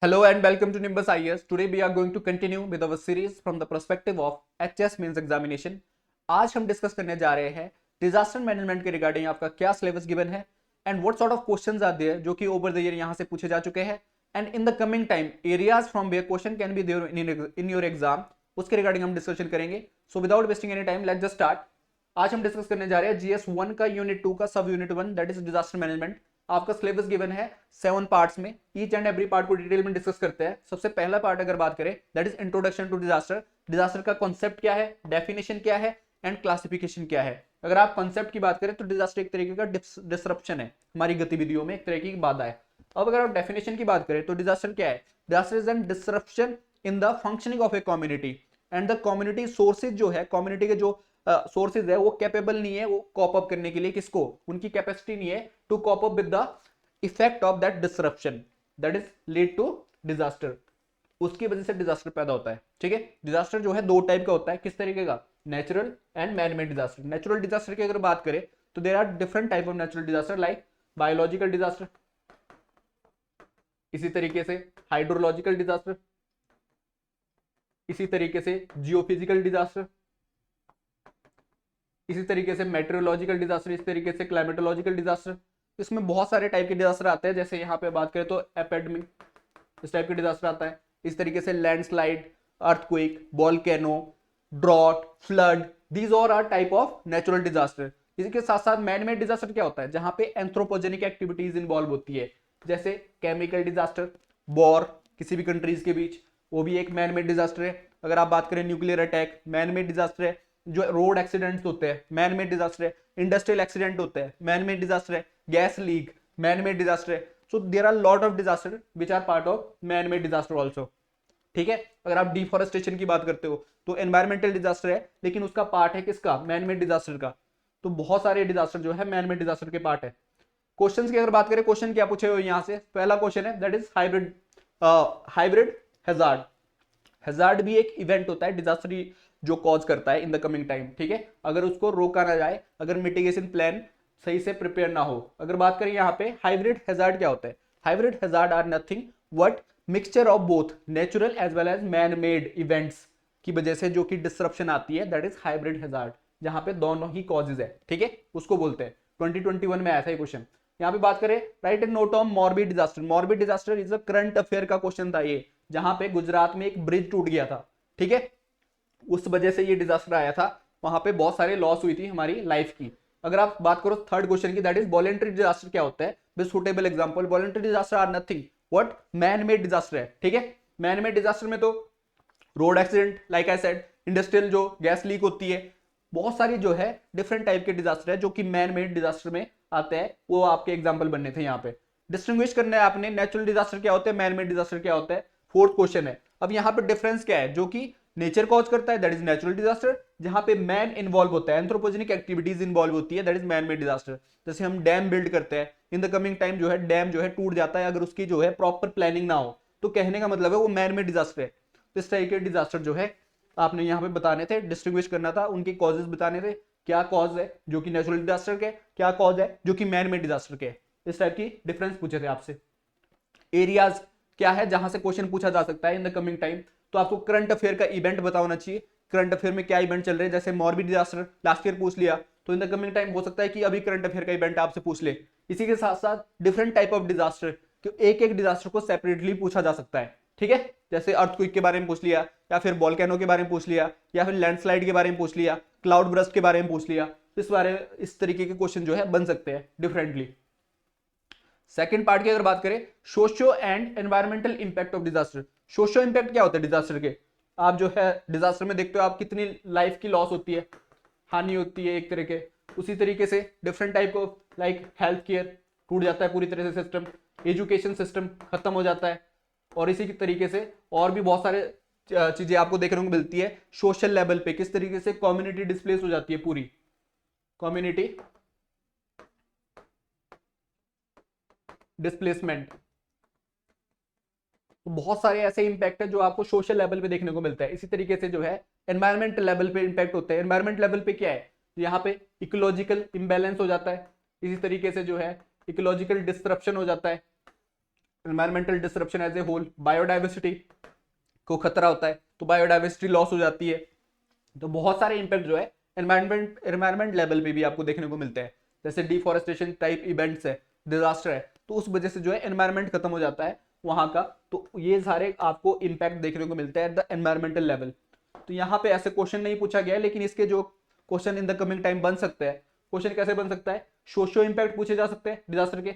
Hello and welcome to Nimbus IAS. Today we are going to continue with our series from the perspective of HS means examination. आज हम discuss करने जा रहे हैं disaster management के regarding आपका क्या सिलेबस गिवन है and what sort of questions are there जो कि ओवर द ईयर यहां से पूछे जा चुके हैं and in the coming time areas from where question can be there in your exam उसके रिगार्डिंग हम डिस्कशन करेंगे. So without wasting any time let's just start. आज हम डिस्कस करने जा रहे हैं जीएस 1 का यूनिट 2 का subunit 1 that is disaster management. आपका सिलेबस गिवन है 7 पार्ट्स में. ईच एंड एवरी पार्ट को डिटेल में डिस्कस करते हैं. सबसे पहला पार्ट अगर बात करें that is introduction to disaster. Disaster का कॉन्सेप्ट क्या है, डेफिनेशन क्या है एंड क्लासिफिकेशन क्या है. अगर आप कॉन्सेप्ट की बात करें तो डिजास्टर एक तरीके का डिसरप्शन है हमारी गतिविधियों में, एक तरीके की बाधा है. अब अगर आप डेफिनेशन की बात करें तो डिजास्टर क्या है. Disaster is an disruption in the functioning of a community and the community sources जो है, कम्युनिटी के जो सोर्सेज है वो कैपेबल नहीं है वो कॉप अप करने के लिए. किसको, उनकी कैपेसिटी नहीं है to cope up with the effect of that disruption that is lead to disaster. उसकी वजह से डिजास्टर पैदा होता है. ठीक है, डिजास्टर जो है दो टाइप का होता है. किस तरीके का, natural and man made disaster. Natural disaster की अगर बात करें तो there are different type of natural disaster like biological disaster, इसी तरीके से हाइड्रोलॉजिकल डिजास्टर, इसी तरीके से जियोफिजिकल डिजास्टर, इसी तरीके से मेट्रोलॉजिकल डिजास्टर, इस तरीके से क्लाइमेटोलॉजिकल डिजास्टर. इसमें बहुत सारे टाइप के डिजास्टर आते हैं. जैसे यहाँ पे बात करें तो एपेडमिक, इस टाइप के डिजास्टर आता है. इस तरीके से landslide, earthquake, volcano, drought, flood, these all are type of natural disaster. इसके साथ साथ मैन मेड डिजास्टर क्या होता है, जहां पे एंथ्रोपोजेनिक एक्टिविटीज इन्वॉल्व होती है. जैसे केमिकल डिजास्टर, वॉर किसी भी कंट्रीज के बीच, वो भी एक मैन मेड डिजास्टर है. अगर आप बात करें nuclear attack, man made disaster है. जो रोड एक्सीडेंट्स होते हैं, मैन मेड डिजास्टर है. इंडस्ट्रियल एक्सीडेंट होते हैं, मैन मेड डिजास्टर है. Gas leak, man made disaster है. So there are lot of disaster which are part of man made disaster also. ठीक है, अगर आप डिफॉरेस्टेशन की बात करते हो तो एनवायरमेंटल डिजास्टर है, लेकिन उसका पार्ट है किसका, मैन मेड डिजास्टर का. तो बहुत सारे डिजास्टर जो है मैन मेड डिजास्टर के पार्ट है. क्वेश्चंस की अगर बात करें, क्वेश्चन क्या पूछे हुए यहां से, पहला क्वेश्चन है that is hybrid hybrid hazard. Hazard भी एक इवेंट होता है डिजास्टर जो कॉज करता है इन द कमिंग टाइम. ठीक है, अगर उसको रोका ना जाए, अगर मिटिगेशन प्लान सही से प्रिपेयर ना हो. अगर बात करें यहाँ पे हाइब्रिड हैजार्ड क्या होता है, hybrid hazard are nothing but mixture of both natural as well as man made events की वजह से जो कि डिसरप्शन आती है, दैट इज हाइब्रिड हैजार्ड, जहां पे दोनों ही कॉजेज है. ठीक है, उसको बोलते हैं. 2021 में ऐसा ही क्वेश्चन. यहाँ पे बात करें right and note on Moby disaster. Moby disaster is a current affair का क्वेश्चन था ये, जहां पे गुजरात में एक ब्रिज टूट गया था. ठीक है, उस वजह से ये डिजास्टर आया था. वहां पे बहुत सारे लॉस हुई थी हमारी लाइफ की. अगर आप बात करो थर्ड क्वेश्चन की, दैट इज वॉलेंट्री डिजास्टर क्या होता है. With suitable example, voluntary disaster are nothing what man made disaster है. ठीक है, मैन मेड डिजास्टर में तो road accident like I said, industrial जो गैस लीक होती है, बहुत सारी जो है डिफरेंट टाइप के डिजास्टर है जो कि मैन मेड डिजास्टर में आते हैं. वो आपके एग्जांपल बनने थे. यहाँ पे डिस्टिंग्विश करना है आपने, नेचुरल डिजास्टर क्या होते हैं, मैन मेड डिजास्टर क्या होता है. फोर्थ क्वेश्चन है. अब यहाँ पे डिफरेंस क्या है, जो कि नेचर कॉज करता है दैट इज नेचुरल डिजास्टर, जहां पे मैन इन्वॉल्व होता है, एंथ्रोपोजेनिक एक्टिविटीज इन्वॉल्व होती है, that is man made disaster. जैसे हम डैम बिल्ड करते हैं, इन द कमिंग टाइम जो है डैम जो है टूट जाता है, अगर उसकी जो है प्रॉपर प्लानिंग ना हो, तो कहने का मतलब है वो मैन मेड डिजास्टर है. तो इस तरह के डिजास्टर जो है आपने यहाँ पे बताने थे, डिस्टिंग्विश करना था, उनके कॉजेज बताने थे. क्या कॉज है जो कि नेचुरल डिजास्टर के, क्या कॉज है जो कि मैन मेड डिजास्टर के. इस टाइप की डिफरेंस पूछे थे आपसे. एरियाज क्या है जहां से क्वेश्चन पूछा जा सकता है इन द कमिंग टाइम. तो आपको करंट अफेयर का इवेंट पता होना चाहिए. करंट अफेयर में क्या इवेंट चल रहे हैं. जैसे मॉर्बी डिजास्टर लास्ट ईयर पूछ लिया, तो इन द कमिंग टाइम हो सकता है कि अभी करंट अफेयर का इवेंट आपसे पूछ ले. इसी के साथ साथ डिफरेंट टाइप ऑफ डिजास्टर, तो एक एक डिजास्टर को सेपरेटली पूछा जा सकता है. ठीक है, जैसे अर्थक्वेक के बारे में पूछ लिया, या फिर वोल्केनो के बारे में पूछ लिया, या फिर लैंडस्लाइड के बारे में पूछ लिया, क्लाउड बर्स्ट के बारे में पूछ लिया. इस बारे में इस तरीके के क्वेश्चन जो है बन सकते हैं डिफरेंटली. सेकंड पार्ट की अगर बात करें, socio and environmental impact of disaster. Socio impact क्या होता है डिजास्टर के. आप जो है डिजास्टर में देखते हो आप कितनी लाइफ की लॉस होती है, हानि होती है एक तरह के. उसी तरीके से different type of like health care टूट जाता है पूरी तरह से सिस्टम, एजुकेशन सिस्टम खत्म हो जाता है, और इसी तरीके से और भी बहुत सारे चीजें आपको देखने को मिलती है. सोशल लेवल पे किस तरीके से कम्युनिटी डिस्प्लेस हो जाती है, पूरी कम्युनिटी डिस्प्लेसमेंट. तो बहुत सारे ऐसे इंपैक्ट है जो आपको सोशल लेवल पे देखने को मिलता है. इसी तरीके से जो है एनवायरमेंट लेवल पे इंपैक्ट होते हैं. एनवायरमेंट लेवल पे क्या है, यहाँ पे इकोलॉजिकल इंबैलेंस हो जाता है. इसी तरीके से जो है इकोलॉजिकल डिस्ट्रप्शन हो जाता है. Environmental disruption as a whole, biodiversity को खतरा होता है तो बायोडाइवर्सिटी लॉस हो जाती है। तो बहुत सारे इंपैक्ट जो है एनवायरमेंट लेवल पे भी आपको देखने को मिलते हैं, जैसे डिफॉरेस्टेशन टाइप इवेंट्स है, डिजास्टर है, तो उस वजह से जो है एनवायरमेंट खत्म हो जाता है वहां का। तो ये सारे आपको इंपैक्ट देखने को मिलते हैं एट द एनवायरमेंटल लेवल। तो यहाँ पे ऐसे क्वेश्चन नहीं पूछा गया है, लेकिन इसके जो question in the coming time बन सकते हैं, क्वेश्चन कैसे बन सकता है, सोशियो इंपैक्ट पूछे जा सकते हैं डिजास्टर के,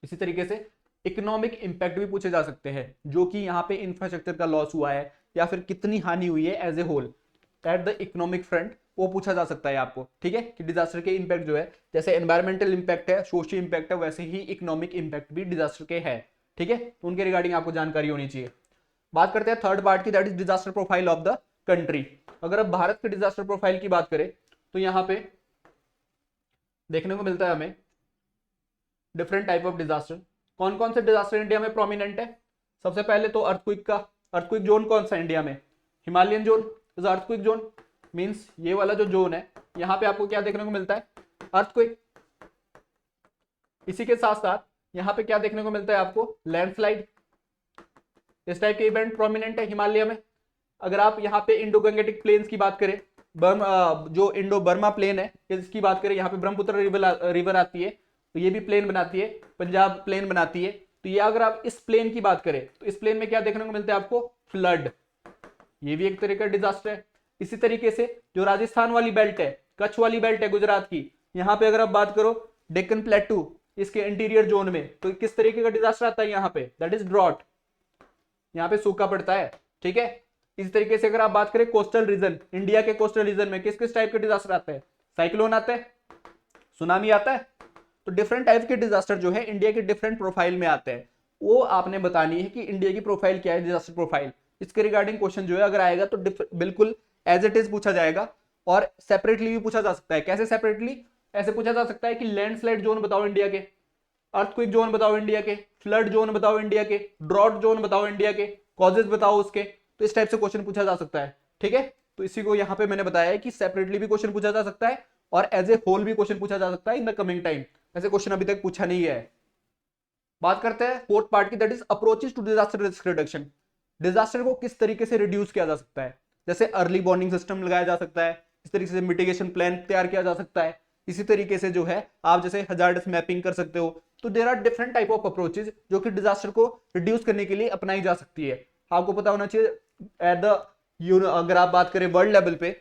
इसी तरीके से इकोनॉमिक इंपैक्ट भी पूछे जा सकते हैं, जो कि यहाँ पे इंफ्रास्ट्रक्चर का लॉस हुआ है या फिर कितनी हानि हुई है as a whole at the economic front, वो पूछा जा सकता है आपको। ठीक है, कि डिजास्टर के इंपैक्ट जो है, जैसे एनवायरमेंटल इंपैक्ट है, सोशल इंपैक्ट है, वैसे ही इकोनॉमिक इंपैक्ट भी डिजास्टर के है। ठीक है, तो उनके रिगार्डिंग आपको जानकारी होनी चाहिए। बात करते हैं थर्ड पार्ट की, that is disaster profile of the country. अगर अब भारत के डिजास्टर प्रोफाइल की बात करें तो यहाँ पे देखने को मिलता है हमें डिफरेंट टाइप ऑफ डिजास्टर। कौन कौन से डिजास्टर इंडिया में प्रोमिनेंट है? सबसे पहले तो अर्थक्विक का, अर्थक्विक जोन कौन सा इंडिया में? Himalayan zone is earthquake zone, means ये वाला जो जोन है यहाँ पे आपको क्या देखने को मिलता है? अर्थक्विक। इसी के साथ साथ यहाँ पे क्या देखने को मिलता है आपको? लैंडस्लाइड। इस टाइप के इवेंट प्रोमिनेंट है हिमालय में। अगर आप यहाँ पे इंडो गंगेटिक प्लेन्स की बात करें, जो इंडो बर्मा प्लेन है इसकी बात करें, यहाँ पे ब्रह्मपुत्र रिवर आती है, तो ये भी प्लेन बनाती है, पंजाब प्लेन बनाती है। तो ये अगर आप इस प्लेन की बात करें तो इस प्लेन में क्या देखने को मिलता है आपको? फ्लड। ये भी एक तरह का डिजास्टर है। इसी तरीके से जो राजस्थान वाली बेल्ट है, कच्छ वाली बेल्ट है गुजरात की, यहाँ पे अगर आप बात करो डेक्कन प्लेटू, इसके इंटीरियर जोन में, तो किस तरीके का डिजास्टर आता है यहाँ पे? दैट इज ड्रॉट, यहाँ पे सूखा पड़ता है। ठीक है, इस तरीके से अगर आप बात करें कोस्टल रीजन, इंडिया के कोस्टल रीजन में किस किस टाइप के डिजास्टर आते हैं? साइक्लोन आता है, सुनामी आता है। तो डिफरेंट टाइप के डिजास्टर जो है इंडिया के डिफरेंट प्रोफाइल में आते हैं, वो आपने बतानी है कि इंडिया की प्रोफाइल क्या है, डिजास्टर प्रोफाइल। इसके रिगार्डिंग क्वेश्चन जो है अगर आएगा तो बिल्कुल एज इट इज पूछा जाएगा, और सेपरेटली भी पूछा जा सकता है। कैसे सेपरेटली? ऐसे पूछा जा सकता है कि लैंडस्लाइड जोन बताओ इंडिया के, अर्थक्वेक जोन बताओ इंडिया के, फ्लड जोन बताओ इंडिया के, ड्रॉट जोन बताओ इंडिया के, कॉजेज बताओ उसके। तो इस टाइप से क्वेश्चन पूछा जा सकता है। ठीक है, तो इसी को यहाँ पे मैंने बताया है कि सेपरेटली भी क्वेश्चन पूछा जा सकता है और एज ए होल भी क्वेश्चन पूछा जा सकता है इन द कमिंग टाइम। ऐसे क्वेश्चन अभी तक पूछा नहीं है। बात करते हैं फोर्थ पार्ट की, that is approaches to disaster risk reduction. Disaster को किस तरीके से रिड्यूस किया जा सकता है? जैसे अर्ली वार्निंग सिस्टम लगाया जा सकता है, इस तरीके से मिटिगेशन प्लान तैयार किया जा सकता है, इसी तरीके से जो है आप जैसे हजार्डस मैपिंग कर सकते हो। तो there are different type of approaches जो कि डिजास्टर को रिड्यूस करने के लिए अपनाई जा सकती है। आपको पता होना चाहिए एट द अगर आप बात करें वर्ल्ड लेवल पे,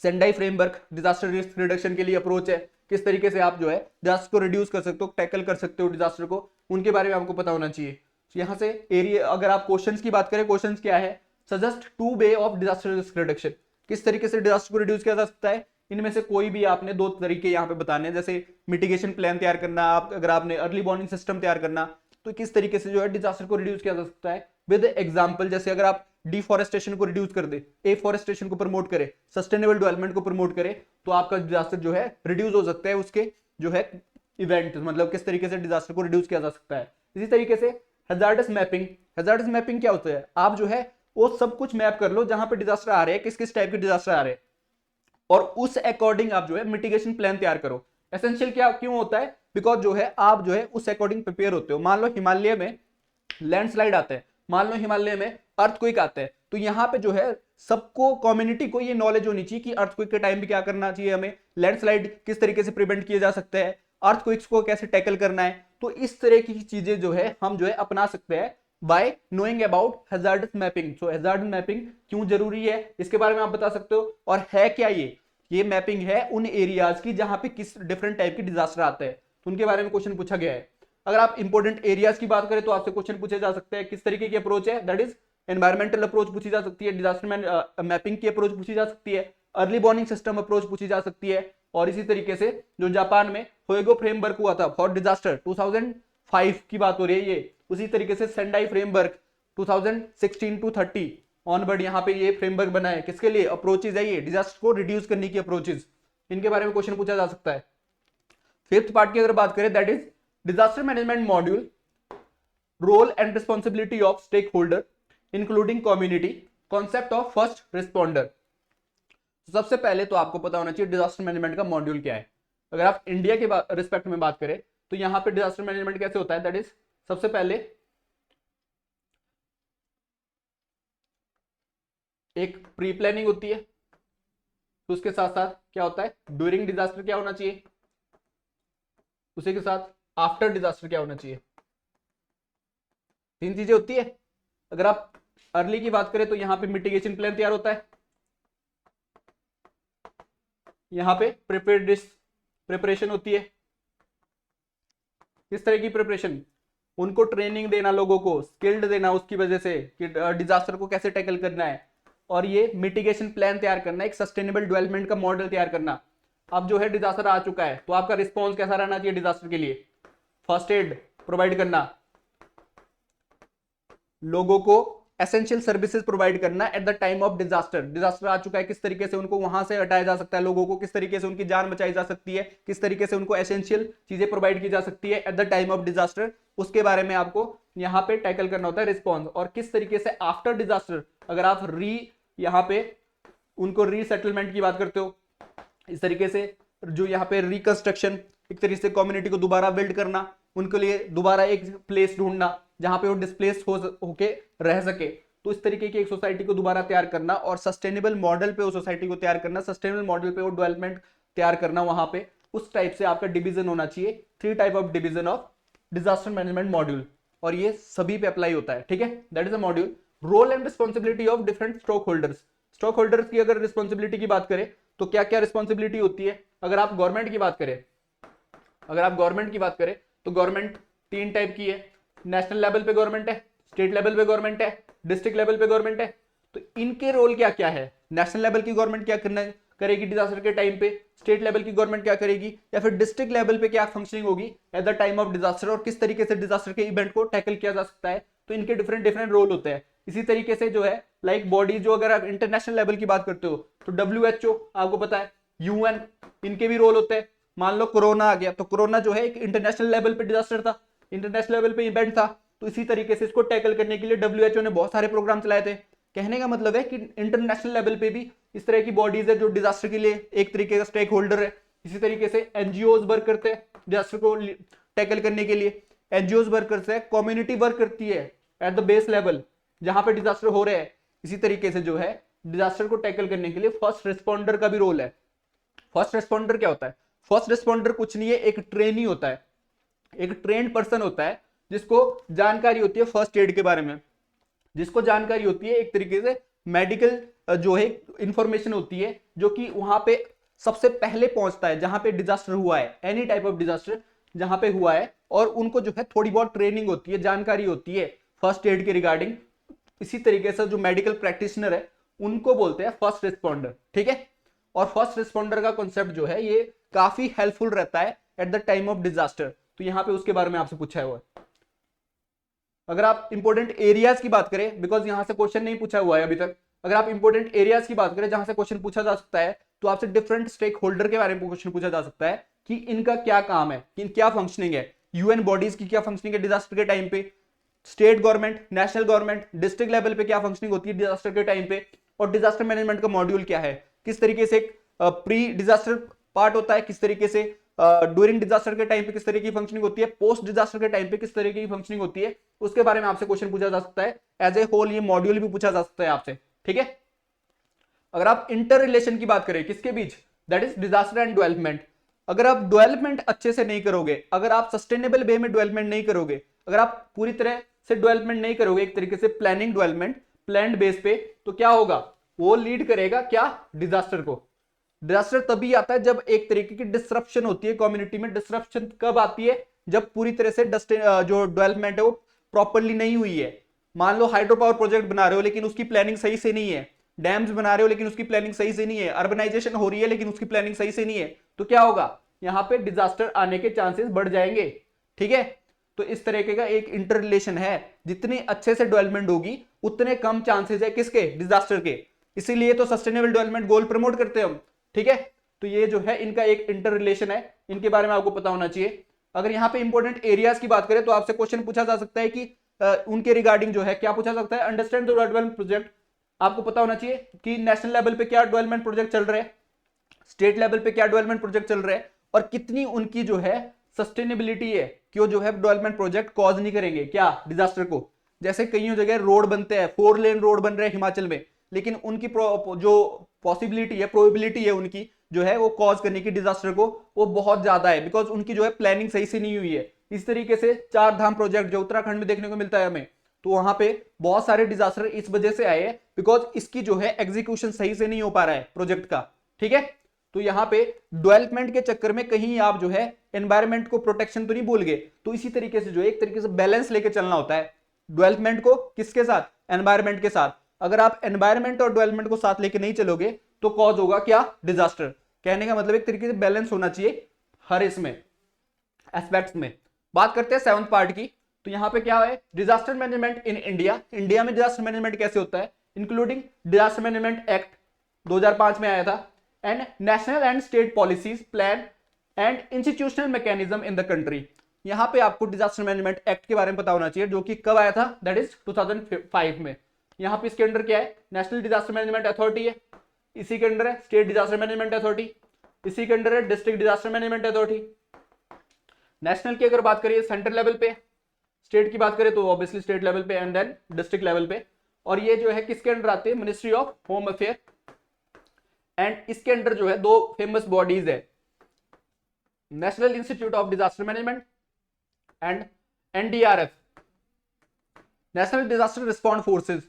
Sendai framework disaster risk reduction के लिए अप्रोच है, किस तरीके से आप जो है डिजास्टर को रिड्यूस कर सकते हो, टैकल कर सकते हो डिजास्टर को, उनके बारे में आपको पता होना चाहिए। तो यहाँ से एरिया अगर आप क्वेश्चंस की बात करें, क्वेश्चंस क्या है? Suggest 2 way of disaster risk reduction. किस तरीके से डिजास्टर को रिड्यूस किया जा सकता है? इनमें से कोई भी आपने 2 तरीके यहाँ पे बताने हैं, जैसे मिटिगेशन प्लान तैयार करना, आप अगर आपने अर्ली वार्निंग सिस्टम तैयार करना, तो किस तरीके से जो है डिजास्टर को रिड्यूस किया जा सकता है विद एग्जांपल। जैसे अगर आप डिफॉरेस्टेशन को रिड्यूस कर दे, एफॉरेस्टेशन को प्रमोट करे, सस्टेनेबल डेवलपमेंट को प्रमोट करे, तो आपका डिजास्टर जो है रिड्यूस हो सकता है। उसके जो है इवेंट, मतलब किस तरीके से डिजास्टर को रिड्यूस किया जा सकता है। इसी तरीके से हजार्डस मैपिंग, हजार्डस मैपिंग क्या होता है? आप जो है वो सब कुछ मैप कर लो जहां पे डिजास्टर आ रहे हैं, किस किस टाइप के डिजास्टर आ रहे हैं, और उस अकॉर्डिंग आप जो है मिटिगेशन प्लान तैयार करो। एसेंशियल क्या क्यों होता है? बिकॉज जो है आप जो है उस अकॉर्डिंग प्रिपेयर होते हो। मान लो हिमालय में लैंडस्लाइड आते हैं, मान लो हिमालय में अर्थक्वेक आते हैं, तो यहाँ पे जो है सबको, कम्युनिटी को ये नॉलेज होनी चाहिए कि अर्थक्वेक के टाइम पे क्या करना चाहिए, हमें लैंडस्लाइड किस तरीके से प्रिवेंट किए जा सकते हैं, अर्थक्वेक्स को कैसे टैकल करना है। तो इस तरह की चीजें जो है हम जो है अपना सकते हैं bye knowing about hazards mapping. So hazards mapping क्यों जरूरी है इसके बारे में आप बता सकते हो। और है क्या ये मैपिंग है उन एरियाज की जहां पे किस डिफरेंट टाइप के डिजास्टर आते हैं, तो उनके बारे में क्वेश्चन पूछा गया है। अगर आप इंपोर्टेंट एरियाज की बात करें तो आपसे क्वेश्चन पूछे जा सकते हैं किस तरीके की अप्रोच है, दैट इज एनवायरमेंटल अप्रोच पूछी जा सकती है, डिजास्टर मैपिंग की अप्रोच पूछी जा सकती है, अर्ली वार्निंग सिस्टम अप्रोच पूछी जा सकती है। और इसी तरीके से जो जापान में होएगो फ्रेमवर्क हुआ था फॉर डिजास्टर 2005 की बात हो रही है ये, उसी तरीके से सेंडाई फ्रेमवर्क 2016 to 30 ऑनवर्ड यहाँ पे ये फ्रेमवर्क बना है। किसके लिए? अप्रोचेज है ये डिजास्टर को रिड्यूस करने की अप्रोचेज, इनके बारे में क्वेश्चन पूछा जा सकता है। फिफ्थ पार्ट की अगर बात करें, that is disaster management module, role and responsibility of stakeholder including community, concept of first responder. सबसे पहले तो आपको पता होना चाहिए डिजास्टर मैनेजमेंट का मॉड्यूल क्या है। अगर आप इंडिया के रिस्पेक्ट में बात करें तो यहाँ पे डिजास्टर मैनेजमेंट कैसे होता है, दैट इज सबसे पहले एक प्री प्लानिंग होती है, तो उसके साथ साथ क्या होता है, ड्यूरिंग डिजास्टर क्या होना चाहिए, उसी के साथ आफ्टर डिजास्टर क्या होना चाहिए। तीन चीजें होती है। अगर आप अर्ली की बात करें तो यहां पे मिटिगेशन प्लान तैयार होता है, यहां पे प्रिपरेशन होती है। किस तरह की प्रिपरेशन, उनको ट्रेनिंग देना, लोगों को स्किल्ड देना उसकी वजह से कि डिजास्टर को कैसे टैकल करना है। और ये मिटिगेशन प्लान तैयार करना, एक सस्टेनेबल डेवलपमेंट का मॉडल तैयार करना। अब जो है डिजास्टर आ चुका है तो आपका रिस्पॉन्स कैसा रहना चाहिए डिजास्टर के लिए, फर्स्ट एड प्रोवाइड करना, लोगों को एसेंशियल सर्विसेज प्रोवाइड करना at the time of disaster. Disaster आ चुका है, किस तरीके से उनको वहां से हटाया जा सकता है, लोगों को किस तरीके से उनकी जान बचाई जा सकती है, किस तरीके से उनको एसेंशियल चीजें प्रोवाइड की जा सकती है eight the time of disaster, उसके बारे में आपको यहाँ पे टैकल करना होता है रिस्पॉन्स। और किस तरीके से आफ्टर डिजास्टर, अगर आप यहाँ पे उनको रीसेटलमेंट की बात करते हो, इस तरीके से जो यहाँ पे रिकंस्ट्रक्शन, एक तरीके से कम्युनिटी को दोबारा बिल्ड करना, उनके लिए दोबारा एक प्लेस ढूंढना जहां पे वो डिस्प्लेस होके रह सके, तो इस तरीके की एक सोसाइटी को दोबारा तैयार करना और सस्टेनेबल मॉडल पे वो सोसाइटी को तैयार करना, सस्टेनेबल मॉडल पे वो डेवलपमेंट तैयार करना वहां पे, उस टाइप से आपका डिवीजन होना चाहिए। 3 type of division of disaster management module, और ये सभी पे अप्लाई होता है, ठीक है। That is a module. Role and responsibility of different stockholders. Stockholders की अगर रिस्पॉन्सिबिलिटी की बात करें तो क्या क्या रिस्पॉन्सिबिलिटी होती है। अगर आप गवर्नमेंट की बात करें, तो गवर्नमेंट 3 टाइप की है। नेशनल लेवल पे गवर्नमेंट है, स्टेट लेवल पे गवर्नमेंट है, डिस्ट्रिक्ट लेवल पे गवर्नमेंट है। तो इनके रोल क्या क्या है, नेशनल लेवल की गवर्नमेंट क्या करना करेगी डिजास्टर के टाइम पे, स्टेट लेवल की गवर्नमेंट क्या करेगी, या फिर डिस्ट्रिक्ट लेवल पे क्या फंक्शनिंग होगी eight the time of disaster, और किस तरीके से डिजास्टर के इवेंट को टैकल किया जा सकता है। तो इनके डिफरेंट डिफरेंट रोल होते हैं। इसी तरीके से जो है लाइक बॉडी, जो अगर आप इंटरनेशनल लेवल की बात करते हो तो WHO आपको पता है, UN, इनके भी रोल होते हैं। मान लो कोरोना आ गया, तो कोरोना जो है एक इंटरनेशनल लेवल पे डिजास्टर था, इंटरनेशनल लेवल पे इवेंट था, तो इसी तरीके से इसको टैकल करने के लिए WHO ने बहुत सारे प्रोग्राम चलाए थे। कहने का मतलब है कि इंटरनेशनल लेवल पे भी इस तरह की बॉडीज है जो डिजास्टर के लिए एक तरीके का स्टेक होल्डर है। इसी तरीके से एनजीओज वर्क करते हैं डिजास्टर को टैकल करने के लिए, एनजीओज वर्क करते हैं, कम्युनिटी वर्क करती है एट द बेस लेवल जहां पे डिजास्टर हो रहे हैं। इसी तरीके से जो है डिजास्टर को टैकल करने के लिए फर्स्ट रिस्पॉन्डर का भी रोल है। फर्स्ट रिस्पॉन्डर क्या होता है, फर्स्ट रिस्पॉन्डर कुछ नहीं है, एक ट्रेनी होता है, एक ट्रेन्ड पर्सन होता है जिसको जानकारी होती है फर्स्ट एड के बारे में, जिसको जानकारी होती है एक तरीके से मेडिकल जो है इंफॉर्मेशन होती है, जो कि वहां पे सबसे पहले पहुंचता है जहां पे डिजास्टर हुआ है, एनी टाइप ऑफ डिजास्टर जहां पे हुआ है, और उनको जो है थोड़ी बहुत ट्रेनिंग होती है, जानकारी होती है फर्स्ट एड के रिगार्डिंग। इसी तरीके से जो मेडिकल प्रैक्टिशनर है उनको बोलते हैं फर्स्ट रिस्पॉन्डर, ठीक है। और फर्स्ट रिस्पॉन्डर का कॉन्सेप्ट जो है ये काफी हेल्पफुल रहता है eight the time of disaster, तो यहां पे उसके बारे में आपसे पूछा हुआ है। अगर आप इंपोर्टेंट एरियाज की बात करें, बिकॉज यहां से क्वेश्चन नहीं पूछा हुआ है अभी तक, अगर आप इंपोर्टेंट एरियाज की बात करें जहां से क्वेश्चन पूछा जा सकता है, तो आपसे डिफरेंट स्टेक होल्डर के बारे में क्वेश्चन पूछा जा सकता है कि इनका क्या काम है, कि क्या फंक्शनिंग है, यूएन बॉडीज की क्या फंक्शनिंग है डिजास्टर के टाइम पे, state government, national government, district level पे क्या फंक्शनिंग होती है डिजास्टर के टाइम पे, और डिजास्टर मैनेजमेंट का मॉड्यूल क्या है, किस तरीके से प्री डिजास्टर पार्ट होता है, किस तरीके से ड्यूरिंग डिजास्टर के टाइम पे किस तरह की फंक्शनिंग होती है, पोस्ट डिजास्टर के टाइम पे किस तरह की फंक्शनिंग होती है, उसके बारे में आपसे क्वेश्चन पूछा जा सकता है। एज ए होल ये मॉड्यूल भी पूछा जा सकता है आपसे, ठीक है। अगर आप इंटर रिलेशन की बात करें किसके बीच, that is disaster and development. अगर आप डेवलपमेंट अच्छे से नहीं करोगे, अगर आप सस्टेनेबल वे में डेवलपमेंट नहीं करोगे, अगर आप पूरी तरह से डेवलपमेंट नहीं करोगे, एक तरीके से प्लानिंग डेवलपमेंट प्लान बेस पे, तो क्या होगा, वो लीड करेगा क्या, डिजास्टर को। डिजास्टर तभी आता है जब एक तरीके की डिसरप्शन होती है कम्युनिटी में। डिसरप्शन कब आती है, जब पूरी तरह से जो डेवलपमेंट है वो प्रॉपरली नहीं हुई है। मान लो हाइड्रो पावर प्रोजेक्ट बना रहे हो लेकिन उसकी प्लानिंग सही से नहीं है, डैम्स बना रहे हो लेकिन उसकी प्लानिंग सही से नहीं है, अर्बनाइजेशन हो रही है लेकिन उसकी प्लानिंग सही से नहीं है, तो क्या होगा, यहां पे डिजास्टर आने के चांसेस बढ़ जाएंगे, ठीक है। तो इस तरीके का एक इंटर रिलेशन है, जितनी अच्छे से डेवलपमेंट होगी उतने कम चांसेस है किसके, डिजास्टर के। इसीलिए तो सस्टेनेबल डेवलपमेंट गोल प्रमोट करते हैं हम, ठीक है। तो ये जो है इनका एक इंटर रिलेशन है, इनके बारे में आपको पता होना चाहिए। अगर यहाँ पे इंपॉर्टेंट एरियाज की बात करें तो आपसे क्वेश्चन पूछा जा सकता है कि उनके रिगार्डिंग जो है क्या पूछा सकता है, अंडरस्टैंड द डेवलपमेंट प्रोजेक्ट। आपको पता होना चाहिए कि नेशनल लेवल पे क्या डेवलपमेंट प्रोजेक्ट चल रहे हैं, स्टेट लेवल पे क्या डेवलपमेंट प्रोजेक्ट चल रहे हैं, और कितनी उनकी जो है सस्टेनेबिलिटी है, कि वो जो है डेवलपमेंट प्रोजेक्ट कॉज नहीं करेंगे क्या डिजास्टर को। जैसे कई जगह रोड बनते हैं, 4 लेन रोड बन रहे हैं हिमाचल में, लेकिन उनकी जो पॉसिबिलिटी है, प्रोबेबिलिटी है उनकी जो है वो कॉज करने की डिजास्टर को, वो बहुत ज्यादा है, बिकॉज उनकी जो है प्लानिंग सही से नहीं हुई है। इस तरीके से 4 धाम प्रोजेक्ट जो उत्तराखंड में देखने को मिलता है हमें, तो वहां पे बहुत सारे डिजास्टर इस वजह से आए हैं बिकॉज इसकी जो है एग्जीक्यूशन सही से नहीं हो पा रहा है प्रोजेक्ट का। ठीक है, तो यहाँ पे डेवलपमेंट के चक्कर में कहीं आप जो है एनवायरमेंट को प्रोटेक्शन तो नहीं भूल गए, तो इसी तरीके से जो है एक तरीके से बैलेंस लेके चलना होता है डेवलपमेंट को, किसके साथ, एनवायरमेंट के साथ। अगर आप एनवायरमेंट और डेवलपमेंट को साथ लेके नहीं चलोगे तो कॉज होगा क्या, डिजास्टर। कहने का मतलब एक तरीके से बैलेंस होना चाहिए हर इसमें एस्पेक्ट्स में। बात करते हैं 7th पार्ट की, तो यहां पे क्या है, disaster management in India. India में डिजास्टर मैनेजमेंट कैसे होता है, इंक्लूडिंग डिजास्टर मैनेजमेंट एक्ट 2005 में आया था, and national and state policies, plan and institutional mechanism in the country. यहां पे आपको डिजास्टर मैनेजमेंट एक्ट के बारे में पता होना चाहिए, जो कि कब आया था, दैट इज 2005 में। यहां पे इसके अंडर क्या है, नेशनल डिजास्टर मैनेजमेंट अथॉरिटी है, इसी के अंडर है स्टेट डिजास्टर मैनेजमेंट अथॉरिटी, इसी के अंडर है district disaster management authority. National की अगर बात करिए सेंट्रल लेवल पे, स्टेट की बात करें तो ऑब्वियसली स्टेट लेवल पे, एंड देन डिस्ट्रिक्ट लेवल पे। और ये जो है किसके अंडर आते हैं, ministry of home affair. And इसके अंडर जो है 2 फेमस बॉडीज है, national institute of disaster management and NDRF, national disaster response forces,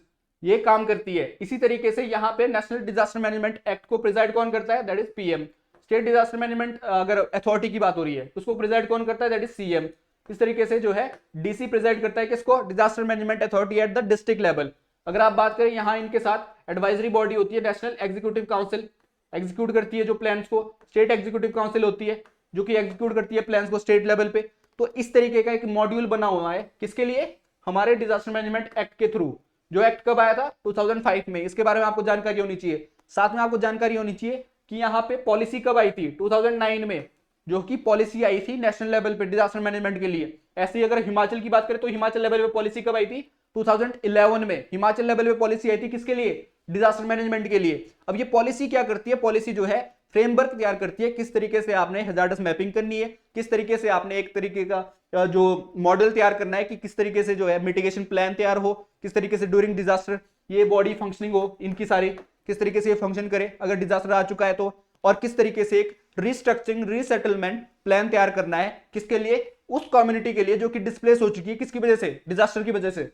ये काम करती है। इसी तरीके से यहाँ पे नेशनल डिजास्टर मैनेजमेंट एक्ट को प्रिजाइड कौन करता है, that is PM. State disaster management अगर अथॉरिटी की बात हो रही है तो उसको प्रिजाइड कौन करता है, दैट इज सीएम। इस तरीके से जो है डीसी प्रिजाइड करता है किसको, disaster management authority at the district level. अगर आप बात करें यहाँ इनके साथ एडवाइजरी बॉडी होती है नेशनल एग्जीक्यूटिव काउंसिल, एग्जीक्यूट करती है जो प्लान्स को। स्टेट एग्जीक्यूटिव काउंसिल होती है जो कि एग्जीक्यूट करती है प्लान्स को स्टेट लेवल पे। तो इस तरीके का एक मॉड्यूल बना हुआ है किसके लिए, हमारे डिजास्टर मैनेजमेंट एक्ट के थ्रू, जो एक्ट कब आया था 2005 में। इसके बारे में आपको जानकारी होनी चाहिए। साथ में आपको जानकारी होनी चाहिए कि यहाँ पे पॉलिसी कब आई थी, 2009 में, जो कि पॉलिसी आई थी नेशनल लेवल पे डिजास्टर मैनेजमेंट के लिए। ऐसे ही अगर हिमाचल की बात करें तो हिमाचल लेवल पे पॉलिसी कब आई थी, 2011 में हिमाचल लेवल पे पॉलिसी आई थी किसके लिए, डिजास्टर मैनेजमेंट के लिए। अब ये पॉलिसी क्या करती है, पॉलिसी जो है फ्रेमवर्क तैयार करती है, किस तरीके से आपने हैजार्डस मैपिंग करनी है, किस तरीके से आपने एक तरीके का जो मॉडल तैयार करना है कि किस तरीके से जो है मिटिगेशन प्लान तैयार हो, किस तरीके से ड्यूरिंग डिजास्टर ये बॉडी फंक्शनिंग हो, इनकी सारी किस तरीके से ये फंक्शन करे अगर डिजास्टर आ चुका है तो, और किस तरीके से एक रिस्ट्रक्चरिंग रीसेटलमेंट प्लान तैयार करना है किसके लिए, उस कम्युनिटी के लिए जो कि डिस्प्लेस हो चुकी है किसकी वजह से, डिजास्टर की वजह से।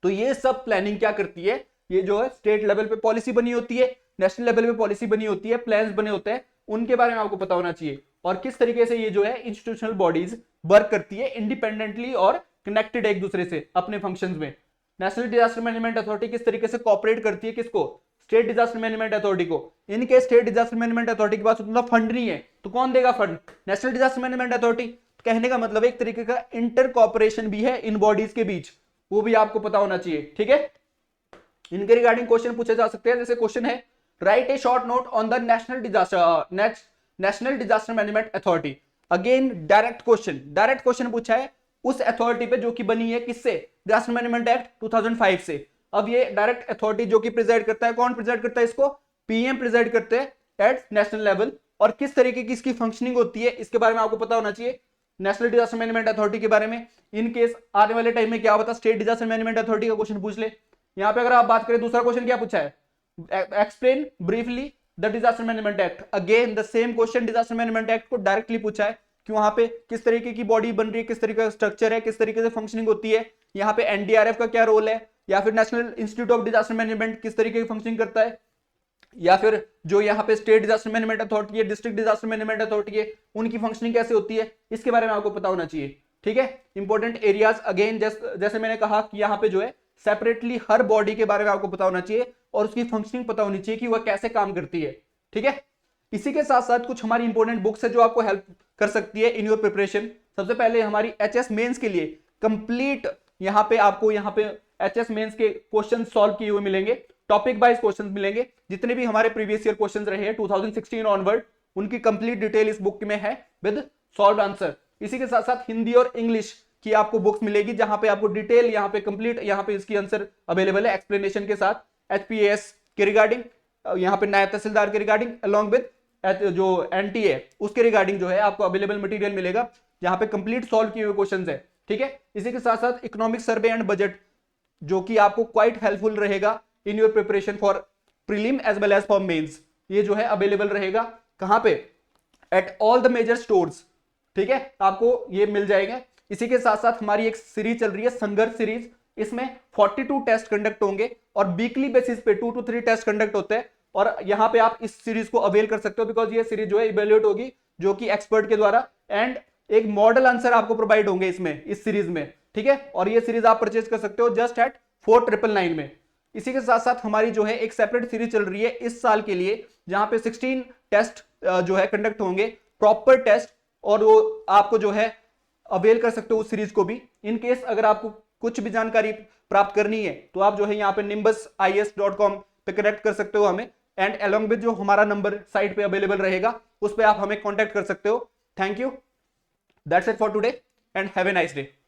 तो ये सब प्लानिंग क्या करती है, ये जो है स्टेट लेवल पे पॉलिसी बनी होती है, नेशनल लेवल पे पॉलिसी बनी होती है, प्लान्स बने होते हैं, उनके बारे में आपको पता होना चाहिए। और किस तरीके से ये जो है इंस्टीट्यूशनल बॉडीज वर्क करती है इंडिपेंडेंटली और कनेक्टेड एक दूसरे से अपने फंक्शंस में। नेशनल डिजास्टर मैनेजमेंट अथॉरिटी किस तरीके से कोऑपरेट करती है किसको, स्टेट डिजास्टर मैनेजमेंट अथॉरिटी को। इनके स्टेट डिजास्टर मैनेजमेंट अथॉरिटी के पास उतना फंड नहीं है तो कौन देगा fund, national disaster management authority. कहने का मतलब एक तरीके का इंटर कॉपरेशन भी है इन बॉडीज के बीच, वो भी आपको पता होना चाहिए। ठीक है, इनके रिगार्डिंग क्वेश्चन पूछे जा सकते हैं। जैसे क्वेश्चन है, right A short note on the national disaster management authority. Again direct question पूछा है उस अथॉरिटी पे जो कि बनी है किससे, डिजास्टर मैनेजमेंट एक्ट 2005 से। अब ये डायरेक्ट अथॉरिटी जो कि प्रिजाइड करता है, कौन प्रिजाइड करता है इसको, पीएम प्रिजाइड करते हैं एट नेशनल लेवल। और किस तरीके की इसकी फंक्शनिंग होती है इसके बारे में आपको पता होना चाहिए, नेशनल डिजास्टर मैनेजमेंट अथॉरिटी के बारे में। इन केस आने वाले टाइम में क्या होता, स्टेट डिजास्टर मैनेजमेंट अथॉरिटी का क्वेश्चन पूछ ले। यहाँ पे अगर आप बात करें दूसरा क्वेश्चन क्या पूछा है, explain briefly the disaster management act. Again the same question disaster management act को डायरेक्टली पूछा है कि वहां पे किस तरीके की बॉडी बन रही है, किस तरीके का स्ट्रक्चर है, किस तरीके से फंक्शनिंग होती है, यहाँ पे एनडीआरएफ का क्या रोल है, या फिर national institute of disaster management किस तरीके की फंक्शनिंग करता है, या फिर जो यहाँ पे स्टेट डिजास्टर मैनेजमेंट अथॉरिटी है, डिस्ट्रिक्ट डिजास्टर मैनेजमेंट अथॉरिटी है, उनकी फंक्शनिंग कैसे होती है, इसके बारे में आपको पता होना चाहिए। ठीक है, इंपॉर्टेंट एरियाज अगेन जैसे मैंने कहा कि यहाँ पे जो है सेपरेटली हर बॉडी के बारे में आपको पता होना चाहिए और उसकी फंक्शनिंग पता होनी चाहिए कि वह कैसे काम करती है। ठीक है, इसी के साथ साथ कुछ हमारी इंपॉर्टेंट बुक्स है जो आपको हेल्प कर सकती है इन योर प्रिपरेशन। सबसे पहले हमारी एचएस मेंस के लिए कंप्लीट यहाँ पे आपको यहाँ पे एचएस मेंस के क्वेश्चन सॉल्व किए हुए मिलेंगे, टॉपिक वाइज क्वेश्चन मिलेंगे। जितने भी हमारे प्रीवियस ईयर क्वेश्चन रहे हैं 2016 ऑनवर्ड, उनकी कंप्लीट डिटेल इस बुक में है विद सॉल्व आंसर। इसी के साथ साथ हिंदी और इंग्लिश की आपको बुक्स मिलेगी जहां पे आपको डिटेल यहाँ पे कंप्लीट यहाँ पे इसकी आंसर अवेलेबल है एक्सप्लेनेशन के साथ, एचपीएस के रिगार्डिंग, यहाँ पे नायब तहसीलदार के रिगार्डिंग, अलॉन्ग विद जो एनटीए उसके रिगार्डिंग जो है आपको अवेलेबल मटेरियल मिलेगा, जहां पे कंप्लीट सॉल्व किए हुए क्वेश्चंस है, ठीक है। इसी के साथ साथ इकोनॉमिक सर्वे एंड बजट, जो कि आपको क्वाइट हेल्पफुल रहेगा in your preparation for prelim as well as for mains. ये जो है अवेलेबल रहेगा कहां पे, at all the major stores, ठीक है, आपको ये मिल जाएगा। इसी के साथ साथ हमारी एक सीरीज चल रही है संघर्ष सीरीज, इसमें 42 टेस्ट कंडक्ट होंगे और वीकली बेसिस पे 2 to 3 टेस्ट कंडक्ट होते हैं। और यहां पे आप इस सीरीज को अवेल कर सकते हो, बिकॉज ये सीरीज जो है इवेल्युएट होगी जो कि एक्सपर्ट के द्वारा, एंड एक मॉडल आंसर आपको प्रोवाइड होंगे इसमें, इस सीरीज में, ठीक है। और ये सीरीज आप परचेज कर सकते हो जस्ट एट 4999 में। इसी के साथ साथ हमारी जो है एक सेपरेट सीरीज चल रही है इस साल के लिए, जहां पे 16 टेस्ट जो है कंडक्ट होंगे, प्रॉपर टेस्ट, और वो आपको जो है अवेल कर सकते हो उस सीरीज को भी। इन केस अगर आपको कुछ भी जानकारी प्राप्त करनी है तो आप जो है यहाँ पे nimbusis.com पे कनेक्ट कर सकते हो हमें, एंड अलोंग विद जो हमारा नंबर साइट पे अवेलेबल रहेगा उस पे आप हमें कांटेक्ट कर सकते हो। Thank you, that's it for today and have a nice day.